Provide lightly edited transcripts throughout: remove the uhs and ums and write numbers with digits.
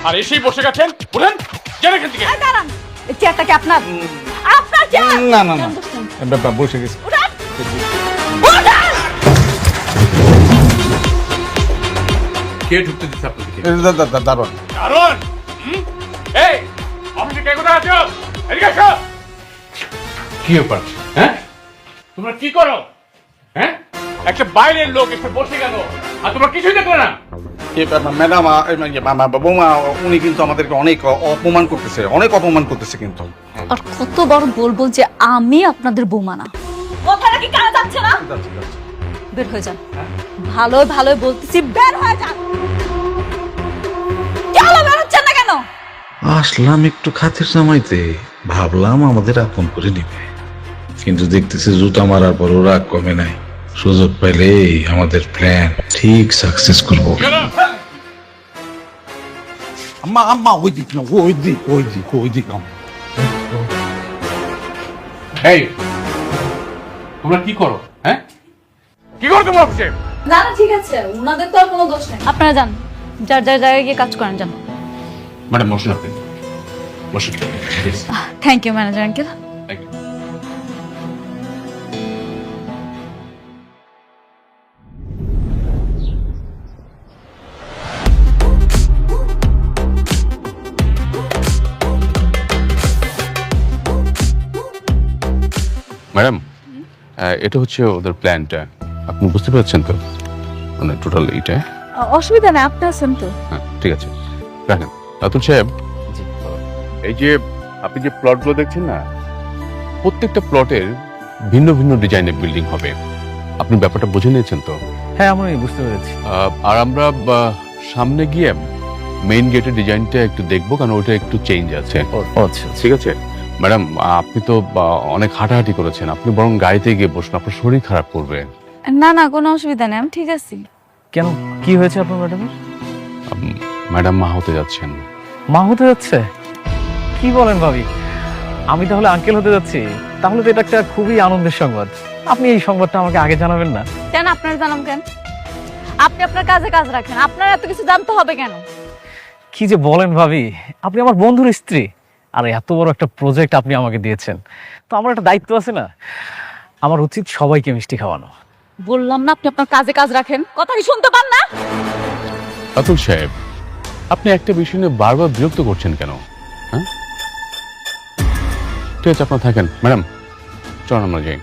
আর এসেই বসে গেছেন, উঠেন যান এখান থেকে। দাঁড়ান, এই চেয়ারটা কি আপনার? আপনার চেয়ার? না না না বাবা বসে গেছি। উঠান, উঠান। কে ঢুকতে দিচ্ছে আপনাদেরকে? দারুণ কারণ এই অফিসে কে কোথায় আছো? এদিকে আসো। কি ব্যাপার? হ্যাঁ, তোমরা কি করো? হ্যাঁ, একটা বাইরের লোক এসে বসে গেল আর তোমরা কিছুই দেখলে না। ম্যাডাম বৌমা উনি কিন্তু আমাদেরকে অনেক অপমান করতেছে কিন্তু। আর কতবার বলবো যে আমি আপনাদের বৌমা না? কথাটা কি কানে যাচ্ছে না? বের হয়ে যান। ভালো ভালো বলতেছি, বের হয়ে যান। কেন বের হচ্ছেন না কেন? আসলাম একটু খাতির জামাইতে, ভাবলাম আমাদের আপন করে নিবে, কিন্তু দেখতেছি জুতা মারার পর ওরা কমে নাই। সুযোগ পাইলে আমাদের প্ল্যান ঠিক সাকসেস করব। আম্মা আম্মা ওই দিক না, ওই দিক এই তোমরা কি করো? হ্যাঁ, কি করো তোমরা অফিসে? না না ঠিক আছে, ওনাদের তো আর কোনো দোষ নেই। আপনারা যান, যার যার জায়গায় গিয়ে কাজ করেন, যান। ম্যাডাম বসুন, আপনি বসুন। Thank you manager uncle. Madam, এটা হচ্ছে ওদের প্ল্যানটা, আপনি বুঝতে পারছেন তো? মানে টোটাল এইটা। অসুবিধা নেই, আপনি আছেন তো। হ্যাঁ ঠিক আছে, রাখেন। রাতুল সাহেব, এই যে আপনি যে প্লটগুলো দেখছেন না, প্রত্যেকটা প্লটের ভিন্ন ভিন্ন ডিজাইনের বিল্ডিং হবে। আপনি ব্যাপারটা বুঝে নিয়েছেন তো? হ্যাঁ আমি বুঝতে পেরেছি। আর আমরা সামনে গিয়ে মেইন গেটের ডিজাইনটা একটু দেখবো, কারণ ওইটা একটু চেঞ্জ আছে। আচ্ছা ঠিক আছে ম্যাডাম, আপনি তো অনেক হাঁটাহাঁটি করেছেন, আপনি বরং গাড়িতে গিয়ে বসুন, আপনার শরীর খারাপ করবে। না না কোনো অসুবিধা নেই, আমি ঠিক আছি। কেন, কি হয়েছে আপনার ম্যাডামের? ম্যাডাম মা হতে যাচ্ছেন। মা হতে যাচ্ছে? কি বলেন ভাবি, আমি তাহলে আঙ্কেল হতে যাচ্ছি? তাহলে তো এটা একটা খুবই আনন্দের সংবাদ। আপনি এই সংবাদটা আমাকে আগে জানাবেন না? কেন আপনার জানাম কেন? আপনি আপনার কাজে কাজ রাখেন, আপনার এত কিছু জানতে হবে কেন? কি যে বলেন ভাবি, আপনি আমার বন্ধুর স্ত্রী, আর এত বড় একটা প্রজেক্ট আপনি আমাকে দিয়েছেন, তো আমার একটা দায়িত্ব আছে না? আমার উচিত সবাইকে মিষ্টি খাওয়ানো। বললাম না আপনি আপনার কাজে কাজ রাখেন, কথা কি শুনতে পান না? রাতুল সাহেব, আপনি একটা বিষয় নিয়ে বারবার বিরক্ত করছেন কেন? হ্যাঁ ঠিক আছে, আপনার থাকেন। ম্যাডাম চলুন আমরা যাই।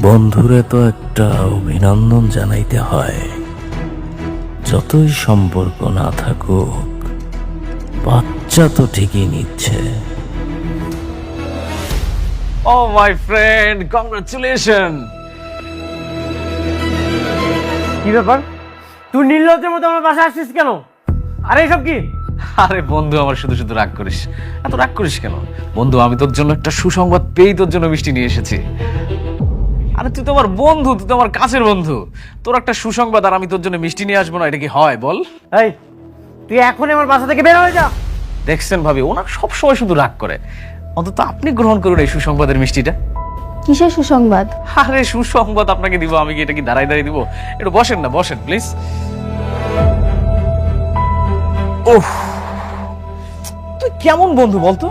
বন্ধুরে তো একটা অভিনন্দন জানাইতে হয়, যতই সম্পর্ক না থাকুক, বাচ্চা তো ঠিকই নিচ্ছে। ও মাই ফ্রেন্ড, কংগ্রাচুলেশন। কি ব্যাপার, তুই নির্লজ্জের মতো আমার বাসায় আসছিস কেন? আরে এসব কি? আরে বন্ধু, আমার শুধু শুধু রাগ করিস, এত রাগ করিস কেন? বন্ধু, আমি তোর জন্য একটা সুসংবাদ পেয়েই তোর জন্য মিষ্টি নিয়ে এসেছি। আরে তুই তো আমার বন্ধু, তুই তো আমার কাছের বন্ধু, তোর একটা সুসংবাদ আর আমি তোর জন্য মিষ্টি নিয়ে আসবো না, এটা কি হয় বল? এই তুই এখনই আমার বাসা থেকে বের হয়ে যা। দেখছেন ভাবি, ওনার সবসময় শুধু রাগ করে, অন্তত আপনি গ্রহণ করুন এই সুসংবাদের মিষ্টিটা। কিসের সুসংবাদ? আরে সুসংবাদ আপনাকে দিব, আমি কি এটা কি দাঁড়াই দাঁড়িয়ে দিব? একটু বসেন না, বসেন প্লিজ। ওহ, তুই কেমন বন্ধু বলতো?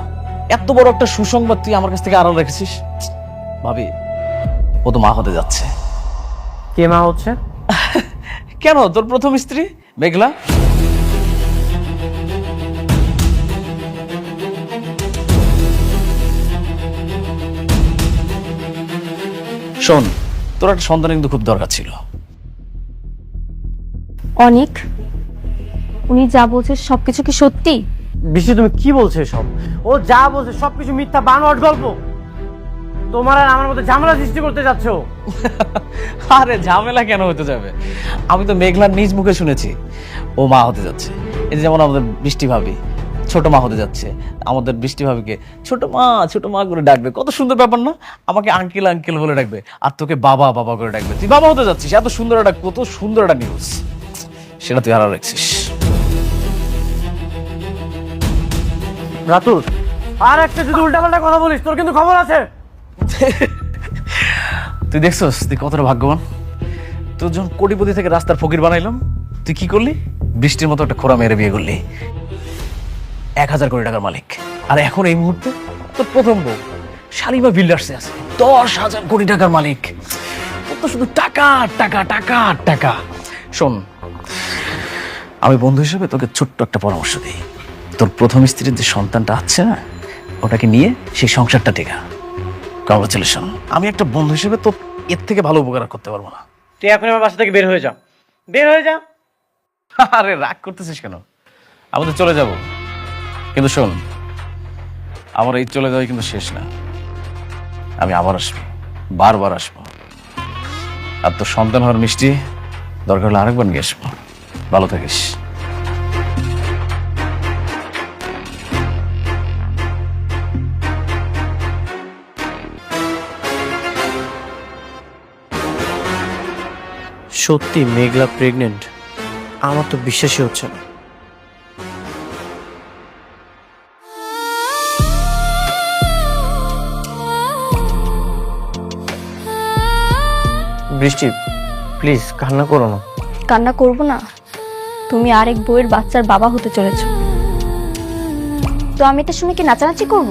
এত বড় একটা সুসংবাদ তুই আমার কাছ থেকে আড়াল রেখেছিস। ভাবি, ও তো মা হতে যাচ্ছে। কে মা হচ্ছে? কেন, তোর প্রথম স্ত্রী মেঘলা। শোন, তোর একটা সন্তান কিন্তু খুব দরকার ছিল। অনেক, উনি যা বলছে সবকিছু কি সত্যি? বিশ্ব, তুমি কি বলছো এসব? ও যা বলছে সবকিছু মিথ্যা, বানোয়াট গল্প। তোমার আর আমার মধ্যে ঝামেলা সৃষ্টি করতে যাচ্ছ। আরে ঝামেলা কেন হতে যাবে? আমি তো মেঘলার নিজ মুখে শুনেছি ও মা হতে যাচ্ছে। এই যেমন আমাদের বৃষ্টি ভাবি ছোট মা হতে যাচ্ছে, আমাদের বৃষ্টি ভাবিকে ছোট মা করে ডাকবে। কত সুন্দর ব্যাপার না? আমাকে আঙ্কেল আঙ্কেল বলে ডাকবে, আর তোকে বাবা বাবা করে ডাকবে। তুই বাবা হতে যাচ্ছিস, এত সুন্দর একটা, কত সুন্দর একটা নিউজ, সেটা তুই হারা রাখছিস। রাতুল, আর একটা যদি উল্টাপাল্টা কথা বলিস তোর কিন্তু খবর আছে। তুই দেখছস তুই কতটা ভাগ্যবান। তোর যখন কোটিপতি থেকে রাস্তার ফকির বানাইলাম, তুই কি করলি? বৃষ্টির মতো একটা খোরা মেরে বিয়ে করলি। 1000 কোটি টাকার মালিক। আর এখন এই মুহূর্তে তোর প্রথম বউ শালিমা বিল্ডার্সে আছে 10,000 কোটি টাকার মালিক। তোর তো শুধু টাকা টাকা টাকা টাকা। শোন, আমি বন্ধু হিসেবে তোকে ছোট্ট একটা পরামর্শ দিই। তোর প্রথম স্ত্রীর যে সন্তানটা আছে না, ওটাকে নিয়ে সেই সংসারটা টেকা। কংগ্রাচুলেশন। আমি একটা বন্ধু হিসেবে তো এর থেকে ভালো উপকার আর করতে পারবো না। তুই এখন আমার বাসা থেকে বের হয়ে যা, বের হয়ে যা। আরে রাগ করতেছিস কেন? আমাদের চলে যাব, কিন্তু শোন, আমার এই চলে যাওয়াই কিন্তু শেষ না। আমি আবার আসবো, বারবার আসবো। আর তোর সন্তান হওয়ার মিষ্টি দরকার হলে আরেকবার নিয়ে আসবো। ভালো থাকিস। সত্যি মেঘলা প্রেগনেন্ট? আমার তো বিশ্বাসই হচ্ছে না। বৃষ্টি প্লিজ কান্না করো না। কান্না করব না? তুমি আরেক বউয়ের বাচ্চার বাবা হতে চলেছো, তো আমি এটা শুনে কি নাচানাচি করব?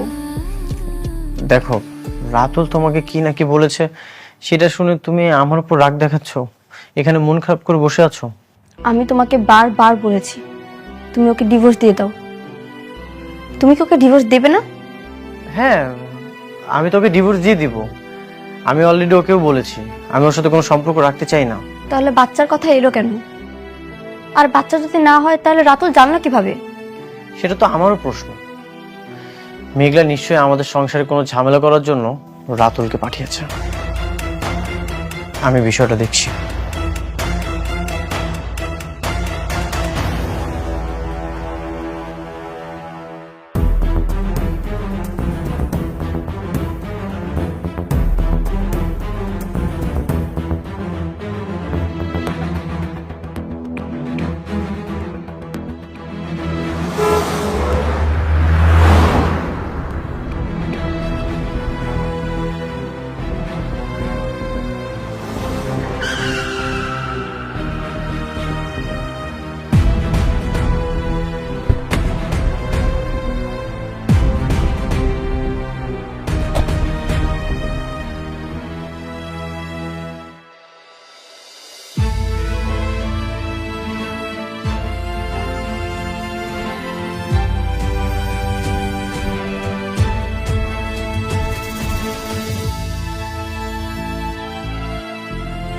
দেখো, রাতুল তোমাকে কি নাকি বলেছে, সেটা শুনে তুমি আমার উপর রাগ দেখাচ্ছ, এখানে মন খারাপ করে বসে আছো। আমি তোমাকে বারবার বলেছি তুমি ওকে ডিভোর্স দিয়ে দাও। তুমি কি ওকে ডিভোর্স দেবে না? হ্যাঁ, আমি তোকে ডিভোর্স দিয়ে দিব। আমি অলরেডি ওকেও বলেছি আমি ওর সাথে কোনো সম্পর্ক রাখতে চাই না। তাহলে বাচ্চার কথা এলো কেন? আর বাচ্চা যদি না হয় তাহলে রাতুল জানলো কিভাবে? সেটা তো আমারও প্রশ্ন। মেঘলা নিশ্চয়ই আমাদের সংসারে কোনো ঝামেলা করার জন্য রাতুলকে পাঠিয়েছে। আমি বিষয়টা দেখছি।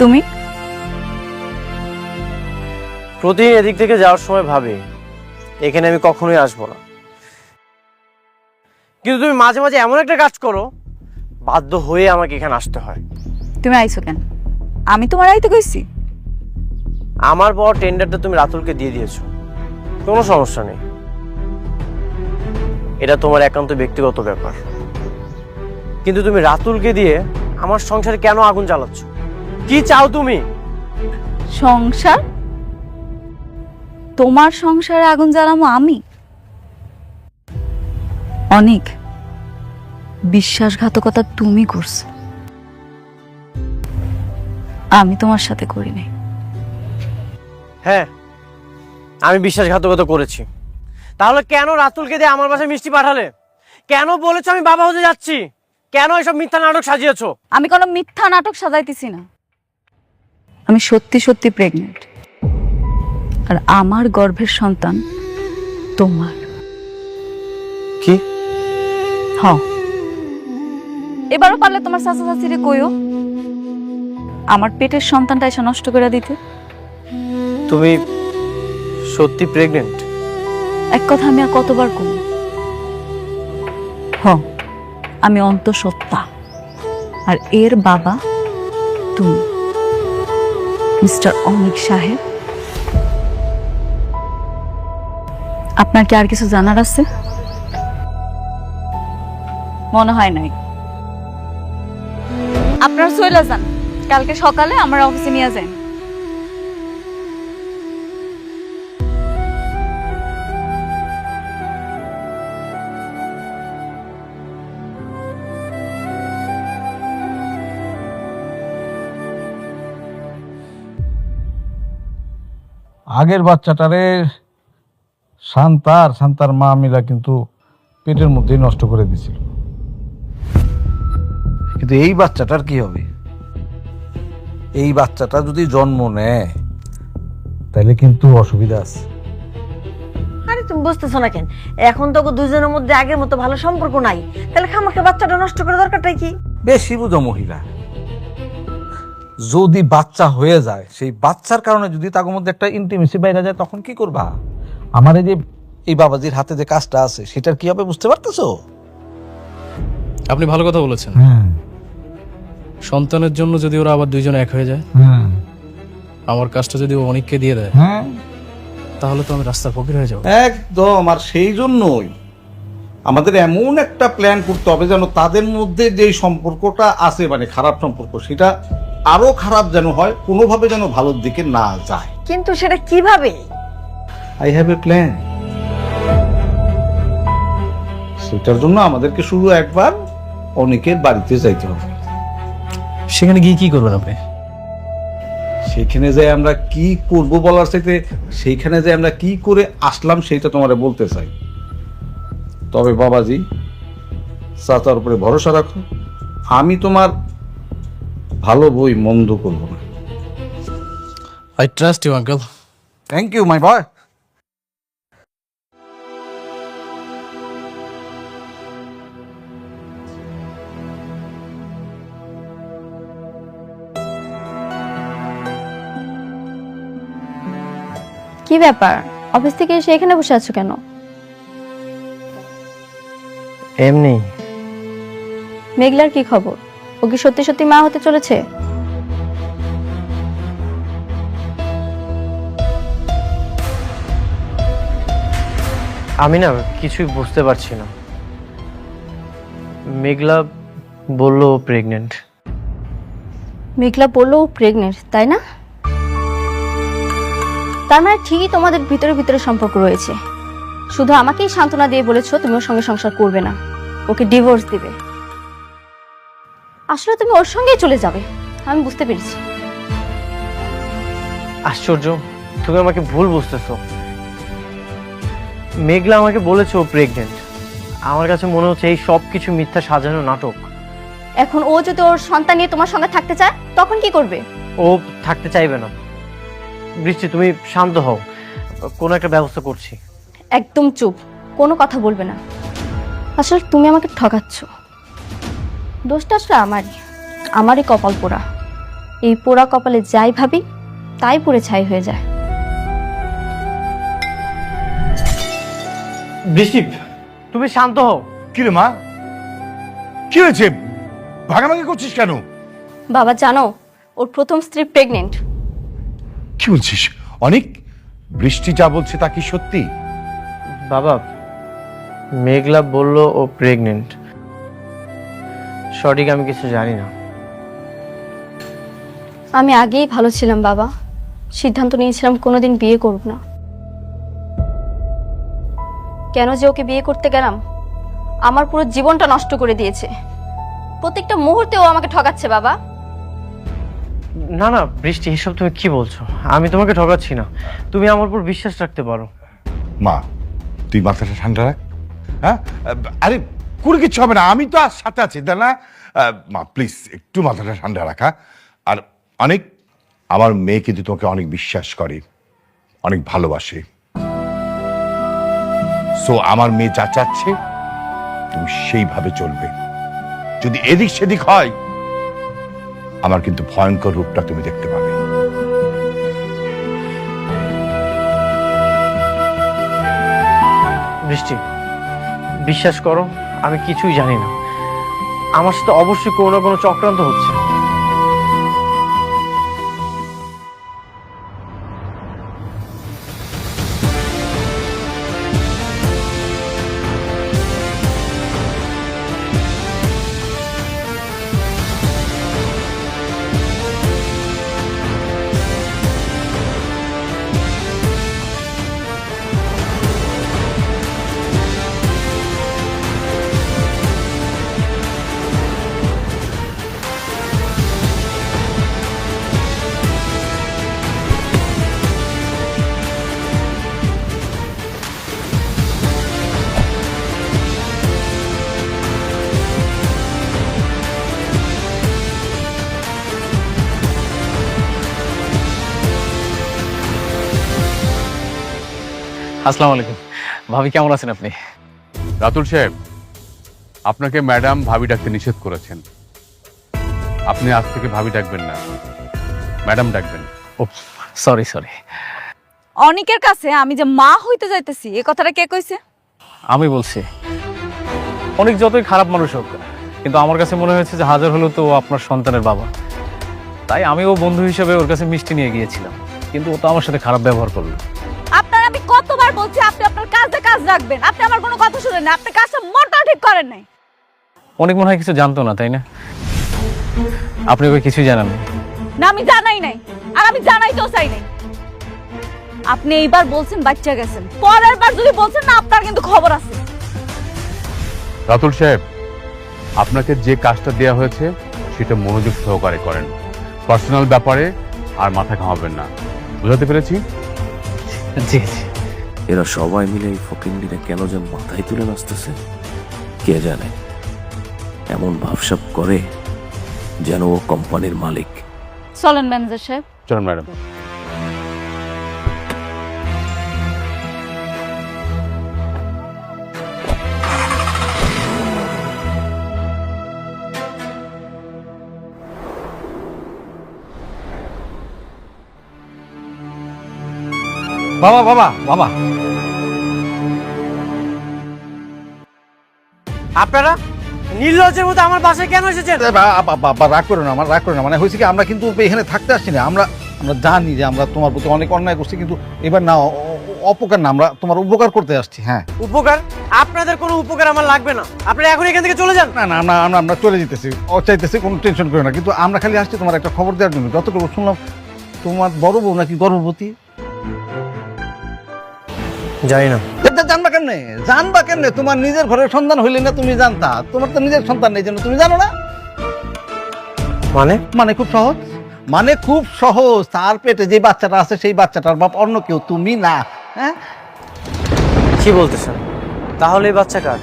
তুমি প্রতিদিন এদিক থেকে যাওয়ার সময় ভাবি এখানে আমি কখনোই আসবো না, কিন্তু তুমি মাঝে মাঝে এমন একটা কাজ করো বাধ্য হয়ে আমাকে এখানে আসতে হয়। তুমি আইছো কেন? আমি তোমার আইতে কইছি? আমার বড় টেন্ডারটা তুমি রাতুলকে দিয়ে দিয়েছো, কোনো সমস্যা নেই, এটা তোমার একান্ত ব্যক্তিগত ব্যাপার। কিন্তু তুমি রাতুলকে দিয়ে আমার সংসারে কেন আগুন জ্বালাচ্ছ? কি চাও তুমি? সংসার? তোমার সংসারে আগুন জ্বালামো আমি? অনেক বিশ্বাসঘাতকতা তুমি করছো, আমি তোমার সাথে করি নাই। হ্যাঁ, আমি বিশ্বাসঘাতকতা করেছি। তাহলে কেন রাতুলকে দিয়ে আমার বাসায় মিষ্টি পাঠালে? কেন বলেছো আমি বাবা হতে যাচ্ছি? কেন এসব মিথ্যা নাটক সাজিয়েছো? আমি কোনো মিথ্যা নাটক সাজাইতেছি না, আমি সত্যি সত্যি প্রেগনেন্ট। আর আমার গর্ভের সন্তান তোমার। কি? হ্যাঁ, এবারও পারলে তোমার চাচা চাচিরে কইও আমার পেটের সন্তানটা এসে নষ্ট করে দিতে। তুমি সত্যি প্রেগনেন্ট? এক কথা আমি আর কতবার কই? হ্যাঁ, আমি অন্তঃসত্ত্বা, আর এর বাবা তুমি, মিস্টার অনিক সাহেব। আপনার কি আর কিছু জানার আছে? মনে হয় নাই। আপনার চলে যান, কালকে সকালে আমার অফিসে নিয়ে যান। আগের বাচ্চাটারে শান্তার মা মিলা কিন্তু পেটের মধ্যেই নষ্ট করে দিছিল, কিন্তু এই বাচ্চাটার কি হবে? এই বাচ্চাটা যদি জন্ম নেয় তাহলে কিন্তু অসুবিধা আছে। আরে তুমি বুঝতেছো না কেন? এখন তো দুজনের মধ্যে আগের মতো ভালো সম্পর্ক নাই, তাহলে খামাখা বাচ্চাটা নষ্ট করে দরকারটাই কি? বেশি বুঝো মহিলা। যদি বাচ্চা হয়ে যায়, সেই বাচ্চার কারণে যদি তার মধ্যে একটা ইন্টিমেসি বাইরে যায়, তখন কি করবা? আমার এই যে এই বাবাজির হাতে যে কাজটা আছে সেটার কি হবে বুঝতে পারতেছো? আপনি ভালো কথা বলেছেন। সন্তানের জন্য যদি ওরা আবার দুইজন এক হয়ে যায়, আমার কাজটা যদি ও অনেককে দিয়ে দেয়, তাহলে তো আমি রাস্তার ফকির হয়ে যাবো। একদম। আর সেই জন্যই আমাদের এমন একটা প্ল্যান করতে হবে যেন তাদের মধ্যে যে সম্পর্কটা আছে, মানে খারাপ সম্পর্ক, সেটা আরো খারাপ যেন হয়, কোনোভাবে যেন ভালোর দিকে না যায়। কিন্তু সেটা কিভাবে? I have a plan. সেটার জন্য আমাদেরকে শুধু একবার অনেকের বাড়িতে যাইতে হবে। সেখানে গিয়ে কি করবেন আপনি? সেখানে যে আমরা কি করব বলার চাইতে সেইখানে যে আমরা কি করে আসলাম সেটা তোমারে বলতে চাই। তবে বাবাজি, চাচার উপরে ভরসা রাখো, আমি তোমার ভালো বই মন্দ করব না। I trust you uncle. Thank you my boy. কি ব্যাপার, অফিস থেকে এসে এখানে বসে আছো কেন? এমনি। মেঘলার কি খবর? ও কি সত্যি সত্যি মা হতে চলেছে? আমি না কিছুই বুঝতে পারছি না। মেঘলা বলল প্রেগনেন্ট। মেঘলা বললো ও প্রেগনেন্ট, তাই না? তার মানে ঠিকই তোমাদের ভিতরে ভিতরে সম্পর্ক রয়েছে। শুধু আমাকেই সান্ত্বনা দিয়ে বলেছো তুমি ওর সঙ্গে সংসার করবে না, ওকে ডিভোর্স দিবে। আসলে তুমি ওর সঙ্গেই চলে যাবে, আমি বুঝতে পেরেছি। আশ্চর্য, তুমি আমাকে ভুল বুঝতেছো। মেঘলা আমাকে বলেছে ও প্রেগনেন্ট। আমার কাছে মনে হচ্ছে এই সব কিছু মিথ্যা সাজানো নাটক। এখন ও যদি ওর সন্তান নিয়ে তোমার সঙ্গে থাকতে চায় তখন কি করবে? ও থাকতে চাইবে না। বৃষ্টি, তুমি শান্ত হও, কোনো একটা ব্যবস্থা করছি। একদম চুপ, কোনো কথা বলবে না। আসলে তুমি আমাকে ঠকাচ্ছ। দোষটা আসলে আমারই কপাল পোড়া। এই পোড়া কপালে যাই ভাবি তাই পুড়ে ছাই হয়ে যায়। বৃষ্টি, তুমি শান্ত হও। কি রে মা, কি হয়েছে? ভাগাভাগি করছিস কেন? বাবা জানো, ওর প্রথম স্ত্রী প্রেগনেন্ট। কি বলছিস? অনেক বৃষ্টি যা বলছে তা কি সত্যি? বাবা, মেঘলা বলল ও প্রেগনেন্ট। সঠিক আমি কিছু জানি না। আমি আগেই ভালো ছিলাম বাবা, সিদ্ধান্ত নিয়েছিলাম কোনোদিন বিয়ে করব না। কেন যে ওকে বিয়ে করতে গেলাম, আমার পুরো জীবনটা নষ্ট করে দিয়েছে। প্রত্যেকটা মুহূর্তে ও আমাকে ঠকাচ্ছে বাবা। না না বৃষ্টি, এসব তুমি কি বলছো? আমি তোমাকে ঠকাচ্ছি না, তুমি আমার উপর বিশ্বাস রাখতে পারো। মা, তুই মাথাটা ঠান্ডা রাখ। হ্যাঁ, আরে কোনো কিছু হবে না, আমি তো আর সাথে আছি, তাই না? মা প্লিজ একটু মাথাটা ঠান্ডা রাখা। আর অনেক, আমার মেয়ে কিন্তু তোমাকে অনেক বিশ্বাস করে, অনেক ভালোবাসে। সো আমার মেয়ে যা চাচ্ছে তুমি সেইভাবে চলবে। যদি এদিক সেদিক হয়, আমার কিন্তু ভয়ঙ্কর রূপটা তুমি দেখতে পাবে। বৃষ্টি, বিশ্বাস করো, আমি কিছুই জানি না। আমার সাথে অবশ্যই কোনো না কোনো চক্রান্ত হচ্ছে। আসসালামু আলাইকুম। ভাবি কেমন আছেন আপনি? রাতুল সাহেব, আপনাকে ম্যাডাম ভাবি ডাকতে নিষেধ করেছেন। আপনি আজ থেকে ভাবি ডাকবেন না, ম্যাডাম ডাকবেন। ও সরি সরি। অনেকের কাছে আমি যে মা হইতে যাইতেছি এই কথাটা কে কইছে? আমি বলছি, অনেক যতই খারাপ মানুষ হোক, কিন্তু আমার কাছে মনে হয়েছে যে হাজার হলেও তো ও আপনার সন্তানের বাবা। তাই আমি ও বন্ধু হিসেবে ওর কাছে মিষ্টি নিয়ে গিয়েছিলাম, কিন্তু ও তো আমার সাথে খারাপ ব্যবহার করলো। আপনার আমি কতবার বলছি আপনি আপনার কাজে কাজ রাখবেন, আপনি আমার কোনো কথা শুনেন না, আপনি কাজটা মোটেও ঠিক করেন নাই। অনেক মনে হয় কিছু জানতো না, তাই না? আপনি ওকে কিছুই জানান না। না, আমি জানাই নাই, আর আমি জানাইতেও চাই নাই। আপনি এইবার বলছেন বাচ্চা গেছেন, পরের বার যদি বলছেন না আপনার কিন্তু খবর আছে। রাতুল সাহেব, আপনাকে যে কাজটা দেওয়া হয়েছে সেটা মনোযোগ সহকারে করেন। পার্সোনাল ব্যাপারে আর মাথা ঘামাবেন না, বুঝাতে পেরেছি? জি জি। এরা সবাই মিলে এই ফকিন্ডিরে কেন যেন মাথায় তুলে নাচতেছে কে জানে। এমন ভাবসাব করে যেন ও কোম্পানির মালিক। চলেন ম্যানেজার সাহেব। চলুন ম্যাডাম। বাবা বাবা বাবা, আপনারা নির্লজ্জের মতো আমার বাসায় কেন এসেছেন? রাগ করো না, আমার রাগ করো না। মানে হয়েছে কি, আমরা কিন্তু এখানে থাকতে আসছি না। আমরা জানি যে আমরা তোমার প্রতি অনেক অন্যায় করছি, কিন্তু এবার না, অপকার না, আমরা তোমার উপকার করতে আসছি। হ্যাঁ। উপকার? আপনাদের কোনো উপকার আমার লাগবে না, আপনারা এখন এখান থেকে চলে যান। না না, আমরা চলে যেতেছি, চাইতেছি, কোনো টেনশন করো না। কিন্তু আমরা খালি আসছি তোমার একটা খবর দেওয়ার জন্য। যতটুকু শুনলাম তোমার বড় বউ নাকি গর্ভবতী। জানি না। জানবা কেমনে? তোমার নিজের ঘরের সন্তান হইলে না তুমি জানতা? তোমার তো নিজের সন্তান নেই, জন্য তুমি জানো না। মানে খুব সহজ, তার পেটে যে বাচ্চাটা আছে সেই বাচ্চাটার বাপ অন্য কেউ, তুমি না। হ্যাঁ, কি বলতেছেন? তাহলে এই বাচ্চা কার?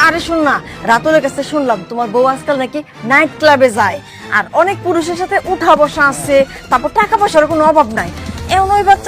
আরে শোন না, রাতুলের কাছে শুনলাম তোমার বউ আজকাল নাকি নাইট ক্লাবে যায়, আর অনেক পুরুষের সাথে উঠা বসা আছে, তারপর টাকা পয়সার কোনো অভাব নাই। এমন ওই বাচ্চা